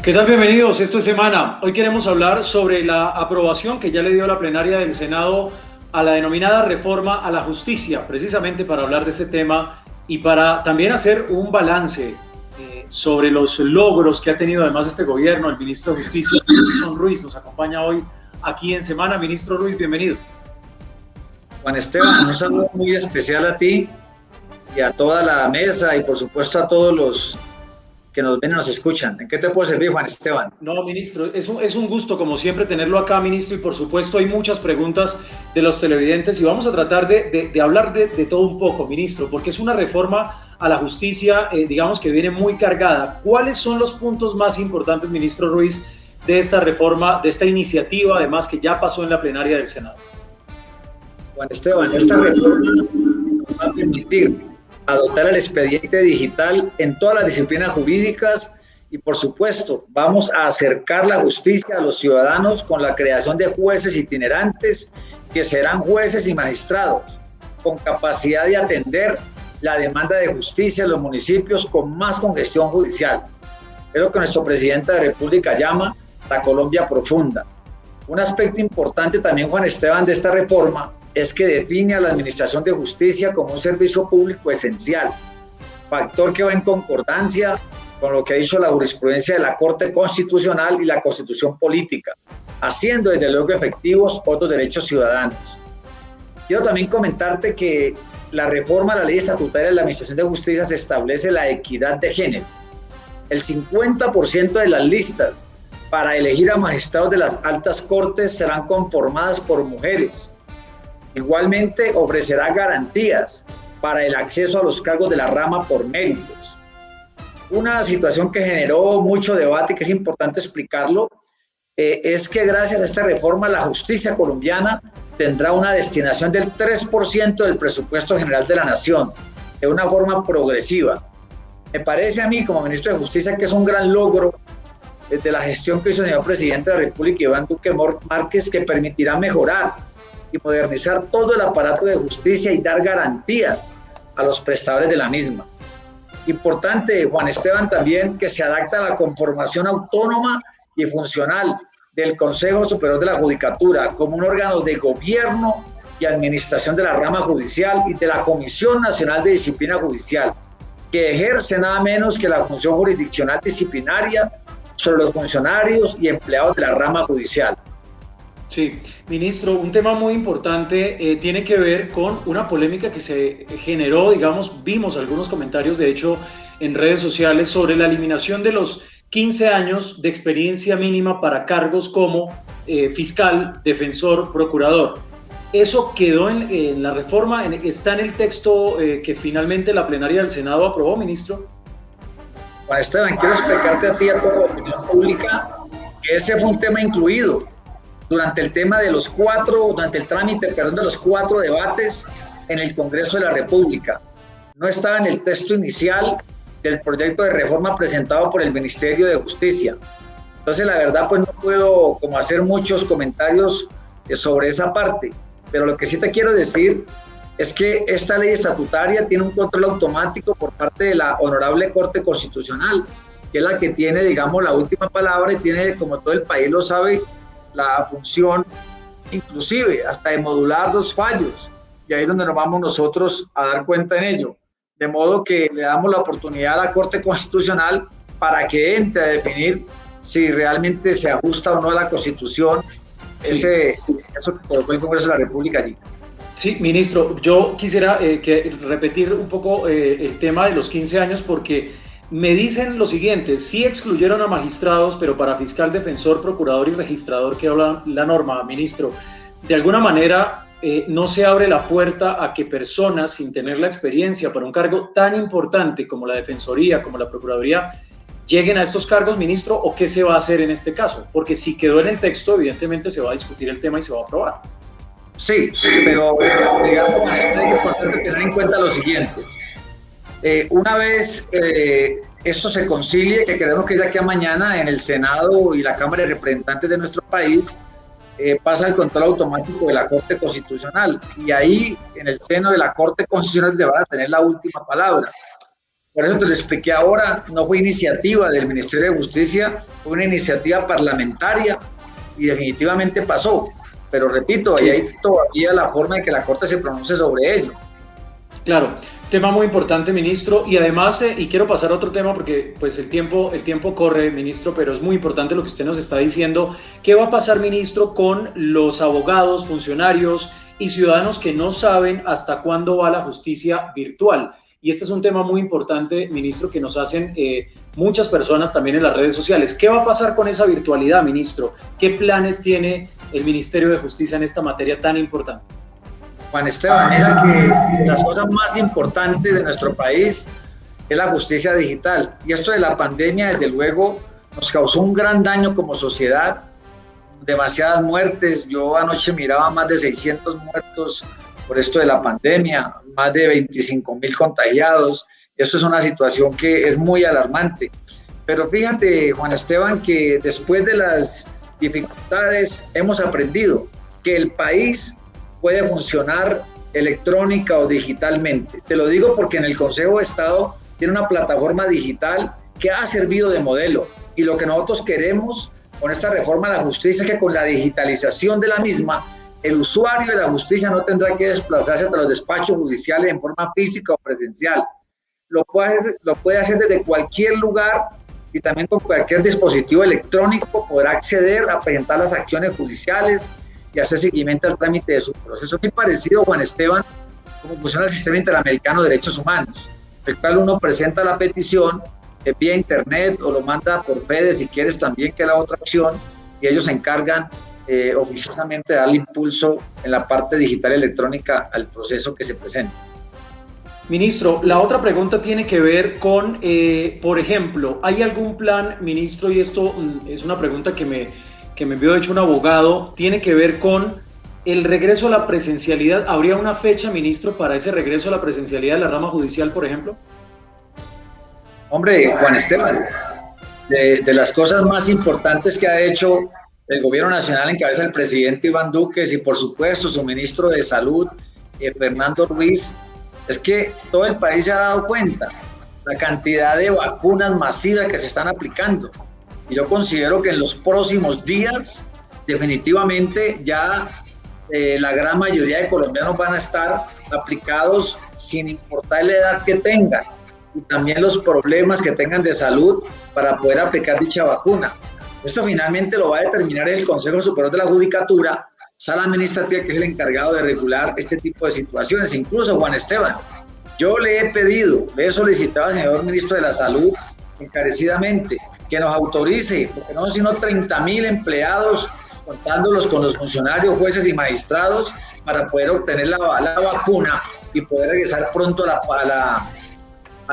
¿Qué tal? Bienvenidos, esto es Semana. Hoy queremos hablar sobre la aprobación que ya le dio la plenaria del Senado a la denominada reforma a la justicia, precisamente para hablar de este tema y para también hacer un balance sobre los logros que ha tenido además este gobierno. El ministro de Justicia, Wilson Ruiz, nos acompaña hoy aquí en Semana. Ministro Ruiz, bienvenido. Juan Esteban, un saludo muy especial a ti y a toda la mesa y por supuesto a todos los que nos ven y nos escuchan. ¿En qué te puedo servir, Juan Esteban? No, ministro, es un gusto como siempre tenerlo acá, ministro, y por supuesto hay muchas preguntas de los televidentes y vamos a tratar de hablar de todo un poco, ministro, porque es una reforma a la justicia, digamos que viene muy cargada. ¿Cuáles son los puntos más importantes, ministro Ruiz, de esta reforma, de esta iniciativa, además que ya pasó en la plenaria del Senado? Juan Esteban, esta reforma nos va a permitir adoptar el expediente digital en todas las disciplinas jurídicas y, por supuesto, vamos a acercar la justicia a los ciudadanos con la creación de jueces itinerantes que serán jueces y magistrados con capacidad de atender la demanda de justicia en los municipios con más congestión judicial. Es lo que nuestro presidente de la República llama la Colombia profunda. Un aspecto importante también, Juan Esteban, de esta reforma es que define a la Administración de Justicia como un servicio público esencial, factor que va en concordancia con lo que ha dicho la jurisprudencia de la Corte Constitucional y la Constitución Política, haciendo desde luego efectivos otros derechos ciudadanos. Quiero también comentarte que la reforma a la Ley Estatutaria de la Administración de Justicia se establece la equidad de género. El 50% de las listas para elegir a magistrados de las altas cortes serán conformadas por mujeres. Igualmente ofrecerá garantías para el acceso a los cargos de la rama por méritos. Una situación que generó mucho debate y que es importante explicarlo es que gracias a esta reforma la justicia colombiana tendrá una destinación del 3% del presupuesto general de la nación, de una forma progresiva. Me parece a mí como ministro de Justicia que es un gran logro de la gestión que hizo el señor presidente de la República, Iván Duque Márquez, que permitirá mejorar y modernizar todo el aparato de justicia y dar garantías a los prestadores de la misma. Importante, Juan Esteban, también que se adapta a la conformación autónoma y funcional del Consejo Superior de la Judicatura como un órgano de gobierno y administración de la rama judicial y de la Comisión Nacional de Disciplina Judicial, que ejerce nada menos que la función jurisdiccional disciplinaria sobre los funcionarios y empleados de la rama judicial. Sí, ministro, un tema muy importante tiene que ver con una polémica que se generó, digamos, vimos algunos comentarios, de hecho, en redes sociales sobre la eliminación de los 15 años de experiencia mínima para cargos como fiscal, defensor, procurador. ¿Eso quedó en la reforma? ¿Está en el texto que finalmente la plenaria del Senado aprobó, ministro? Juan Esteban, quiero explicarte a ti y a toda la opinión pública que ese fue un tema incluido durante el trámite de los 4 debates en el Congreso de la República. No estaba en el texto inicial del proyecto de reforma presentado por el Ministerio de Justicia. Entonces, la verdad, pues no puedo como hacer muchos comentarios sobre esa parte, pero lo que sí te quiero decir es que esta ley estatutaria tiene un control automático por parte de la Honorable Corte Constitucional, que es la que tiene, digamos, la última palabra y tiene, como todo el país lo sabe, la función inclusive hasta de modular los fallos, y ahí es donde nos vamos nosotros a dar cuenta en ello, de modo que le damos la oportunidad a la Corte Constitucional para que entre a definir si realmente se ajusta o no a la Constitución, sí, eso que colocó el Congreso de la República allí. Sí, ministro, yo quisiera repetir un poco el tema de los 15 años porque me dicen lo siguiente: sí excluyeron a magistrados, pero para fiscal, defensor, procurador y registrador quedó la norma, ministro. De alguna manera no se abre la puerta a que personas sin tener la experiencia para un cargo tan importante como la defensoría, como la procuraduría, lleguen a estos cargos, ministro, ¿o qué se va a hacer en este caso? Porque si quedó en el texto, evidentemente se va a discutir el tema y se va a aprobar. Sí, pero digamos, es importante tener en cuenta lo siguiente. Una vez esto se concilie, que queremos que de aquí a mañana en el Senado y la Cámara de Representantes de nuestro país, pasa el control automático de la Corte Constitucional y ahí en el seno de la Corte Constitucional van a tener la última palabra. Por eso te lo expliqué ahora, no fue iniciativa del Ministerio de Justicia, fue una iniciativa parlamentaria y definitivamente pasó. Pero repito, ahí hay todavía la forma de que la Corte se pronuncie sobre ello. Claro, tema muy importante, ministro, y además, y quiero pasar a otro tema porque pues el tiempo corre, ministro, pero es muy importante lo que usted nos está diciendo. ¿Qué va a pasar, ministro, con los abogados, funcionarios y ciudadanos que no saben hasta cuándo va la justicia virtual? Y este es un tema muy importante, ministro, que nos hacen muchas personas también en las redes sociales. ¿Qué va a pasar con esa virtualidad, ministro? ¿Qué planes tiene el Ministerio de Justicia en esta materia tan importante? Juan Esteban, mira que las cosas más importantes de nuestro país es la justicia digital. Y esto de la pandemia, desde luego, nos causó un gran daño como sociedad, demasiadas muertes. Yo anoche miraba más de 600 muertos por esto de la pandemia, más de 25,000 contagiados. Esto es una situación que es muy alarmante. Pero fíjate, Juan Esteban, que después de las dificultades hemos aprendido que el país puede funcionar electrónica o digitalmente. Te lo digo porque en el Consejo de Estado tiene una plataforma digital que ha servido de modelo, y lo que nosotros queremos con esta reforma de la justicia es que con la digitalización de la misma, el usuario de la justicia no tendrá que desplazarse hasta los despachos judiciales en forma física o presencial. Lo puede hacer desde cualquier lugar, y también con cualquier dispositivo electrónico podrá acceder a presentar las acciones judiciales y hacer seguimiento al trámite de su proceso. Muy parecido, Juan Esteban, como funciona el Sistema Interamericano de Derechos Humanos, el cual uno presenta la petición vía internet o lo manda por FEDE, si quieres también, que es la otra opción, y ellos se encargan oficiosamente de darle impulso en la parte digital electrónica al proceso que se presenta. Ministro, la otra pregunta tiene que ver con, por ejemplo, ¿hay algún plan, ministro? Y esto es una pregunta que me envió de hecho un abogado, tiene que ver con el regreso a la presencialidad. ¿Habría una fecha, ministro, para ese regreso a la presencialidad de la rama judicial, por ejemplo? Hombre, Juan Esteban, de las cosas más importantes que ha hecho el gobierno nacional en cabeza del presidente Iván Duque y por supuesto su ministro de Salud, Fernando Ruiz, es que todo el país se ha dado cuenta la cantidad de vacunas masivas que se están aplicando. Y yo considero que en los próximos días, definitivamente ya la gran mayoría de colombianos van a estar aplicados sin importar la edad que tengan y también los problemas que tengan de salud para poder aplicar dicha vacuna. Esto finalmente lo va a determinar el Consejo Superior de la Judicatura, sala administrativa, que es el encargado de regular este tipo de situaciones. Incluso, Juan Esteban, yo le he solicitado al señor ministro de la Salud encarecidamente que nos autorice, porque no son sino 30,000 empleados, contándolos con los funcionarios, jueces y magistrados, para poder obtener la vacuna y poder regresar pronto a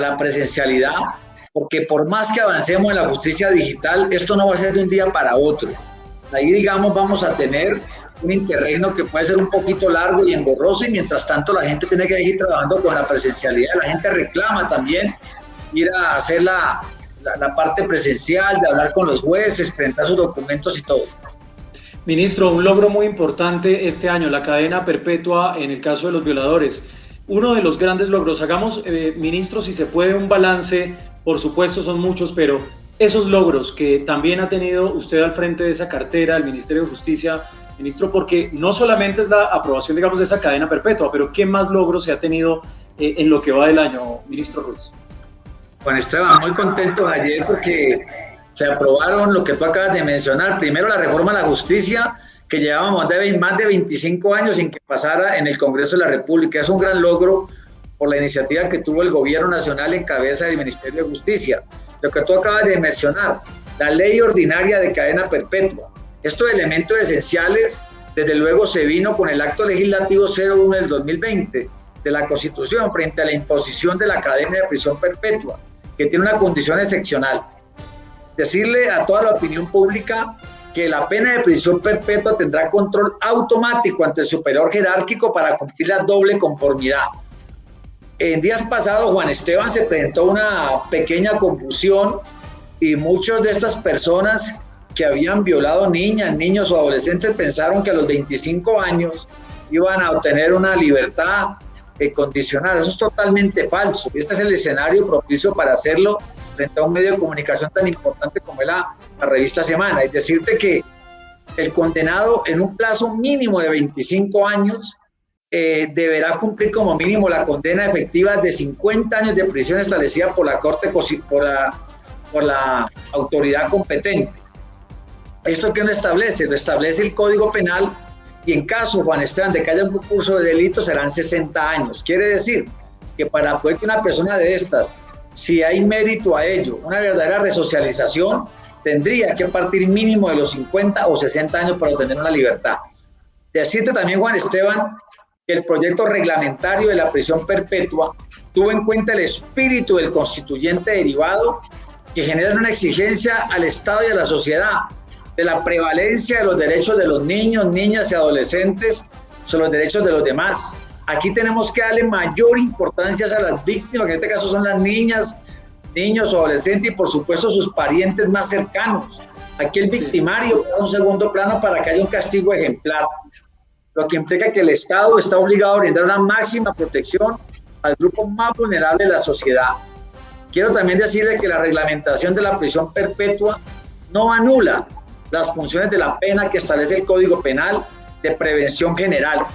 la presencialidad, porque por más que avancemos en la justicia digital, esto no va a ser de un día para otro. Ahí, digamos, vamos a tener un interregno que puede ser un poquito largo y engorroso, y mientras tanto la gente tiene que seguir trabajando con la presencialidad. La gente reclama también ir a hacer la parte presencial, de hablar con los jueces, presentar sus documentos y todo. Ministro, un logro muy importante este año, la cadena perpetua en el caso de los violadores. Uno de los grandes logros, hagamos, ministro, si se puede, un balance, por supuesto son muchos, pero esos logros que también ha tenido usted al frente de esa cartera, el Ministerio de Justicia, ministro, porque no solamente es la aprobación, digamos, de esa cadena perpetua, pero ¿qué más logros se ha tenido en lo que va del año, ministro Ruiz? Juan Esteban, muy contento ayer porque se aprobaron lo que tú acabas de mencionar. Primero, la reforma a la justicia, que llevábamos más de 25 años sin que pasara en el Congreso de la República. Es un gran logro por la iniciativa que tuvo el Gobierno Nacional en cabeza del Ministerio de Justicia. Lo que tú acabas de mencionar, la ley ordinaria de cadena perpetua. Estos elementos esenciales, desde luego, se vino con el acto legislativo 01 del 2020 de la Constitución frente a la imposición de la cadena de prisión perpetua, que tiene una condición excepcional. Decirle a toda la opinión pública que la pena de prisión perpetua tendrá control automático ante el superior jerárquico para cumplir la doble conformidad. En días pasados, Juan Esteban, se presentó una pequeña confusión y muchas de estas personas que habían violado niñas, niños o adolescentes pensaron que a los 25 años iban a obtener una libertad condicionar. Eso es totalmente falso. Este es el escenario propicio para hacerlo frente a un medio de comunicación tan importante como es la revista Semana. Es decirte que el condenado en un plazo mínimo de 25 años deberá cumplir como mínimo la condena efectiva de 50 años de prisión establecida por la Corte, por la autoridad competente. ¿Esto qué lo establece? Lo establece el Código Penal, y en caso, Juan Esteban, de que haya un concurso de delito serán 60 años. Quiere decir que para poder que una persona de estas, si hay mérito a ello, una verdadera resocialización, tendría que partir mínimo de los 50 o 60 años para obtener una libertad. Decirte también, Juan Esteban, que el proyecto reglamentario de la prisión perpetua tuvo en cuenta el espíritu del constituyente derivado, que genera una exigencia al Estado y a la sociedad de la prevalencia de los derechos de los niños, niñas y adolescentes sobre los derechos de los demás. Aquí tenemos que darle mayor importancia a las víctimas, que en este caso son las niñas, niños, adolescentes y por supuesto sus parientes más cercanos. Aquí el victimario pasa a un segundo plano para que haya un castigo ejemplar, lo que implica que el Estado está obligado a brindar una máxima protección al grupo más vulnerable de la sociedad. Quiero también decirle que la reglamentación de la prisión perpetua no anula las funciones de la pena que establece el Código Penal de prevención general,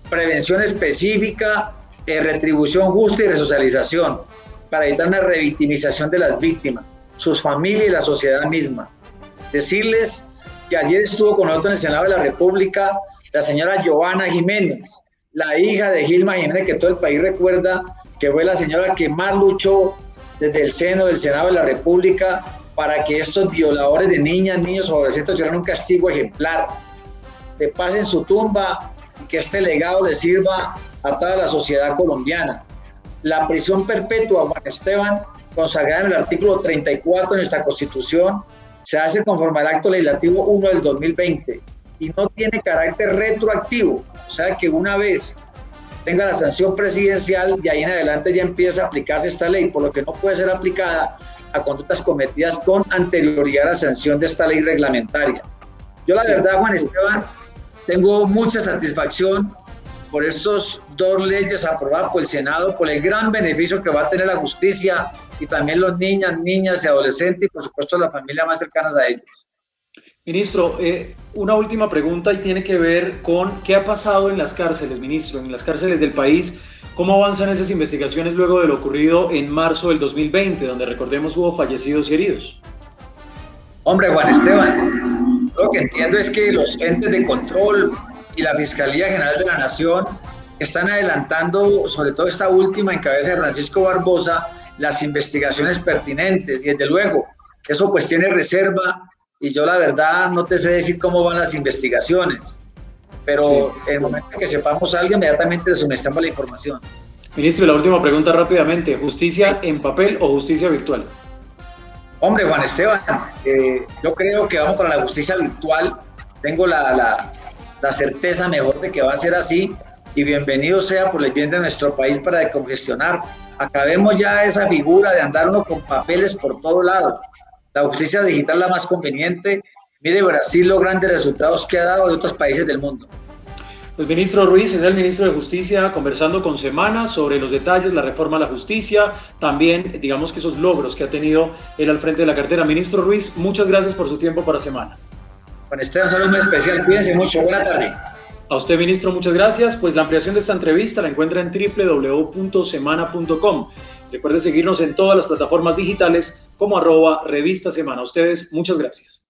prevención específica, retribución justa y resocialización, para evitar una revictimización de las víctimas, sus familias y la sociedad misma. Decirles que ayer estuvo con nosotros en el Senado de la República la señora Giovanna Jiménez, la hija de Gilma Jiménez, que todo el país recuerda, que fue la señora que más luchó desde el seno del Senado de la República para que estos violadores de niñas, niños o adolescentes tuvieran un castigo ejemplar, de paz en su tumba, y que este legado le sirva a toda la sociedad colombiana. La prisión perpetua, Juan Esteban, consagrada en el artículo 34 de nuestra Constitución, se hace conforme al Acto Legislativo 1 del 2020 y no tiene carácter retroactivo, o sea que una vez tenga la sanción presidencial, de ahí en adelante ya empieza a aplicarse esta ley, por lo que no puede ser aplicada a conductas cometidas con anterioridad a la sanción de esta ley reglamentaria. Yo la verdad, Juan Esteban, tengo mucha satisfacción por estas dos leyes aprobadas por el Senado, por el gran beneficio que va a tener la justicia y también los niñas, niñas y adolescentes y por supuesto las familias más cercanas a ellos. Ministro, una última pregunta y tiene que ver con qué ha pasado en las cárceles, ministro, en las cárceles del país. ¿Cómo avanzan esas investigaciones luego de lo ocurrido en marzo del 2020, donde recordemos hubo fallecidos y heridos? Hombre, Juan Esteban, lo que entiendo es que los entes de control y la Fiscalía General de la Nación están adelantando, sobre todo esta última en cabeza de Francisco Barbosa, las investigaciones pertinentes y desde luego eso pues tiene reserva y yo la verdad no te sé decir cómo van las investigaciones, pero en el momento en que sepamos algo inmediatamente desumestamos la información. Ministro, y la última pregunta rápidamente, ¿justicia en papel o justicia virtual? Hombre, Juan Esteban, yo creo que vamos para la justicia virtual, tengo la certeza mejor de que va a ser así y bienvenido sea por el bien de nuestro país para decongestionar. Acabemos ya esa figura de andar uno con papeles por todo lado. La justicia digital es la más conveniente. Mire Brasil los grandes resultados que ha dado de otros países del mundo. Pues ministro Ruiz es el ministro de Justicia conversando con Semana sobre los detalles, la reforma a la justicia, también digamos que esos logros que ha tenido él al frente de la cartera. Ministro Ruiz, muchas gracias por su tiempo para Semana. Juan Esteban, saludos muy especial, cuídense mucho, buena tarde. A usted, ministro, muchas gracias. Pues la ampliación de esta entrevista la encuentra en www.semana.com. Recuerde seguirnos en todas las plataformas digitales como @Revista Semana. A ustedes, muchas gracias.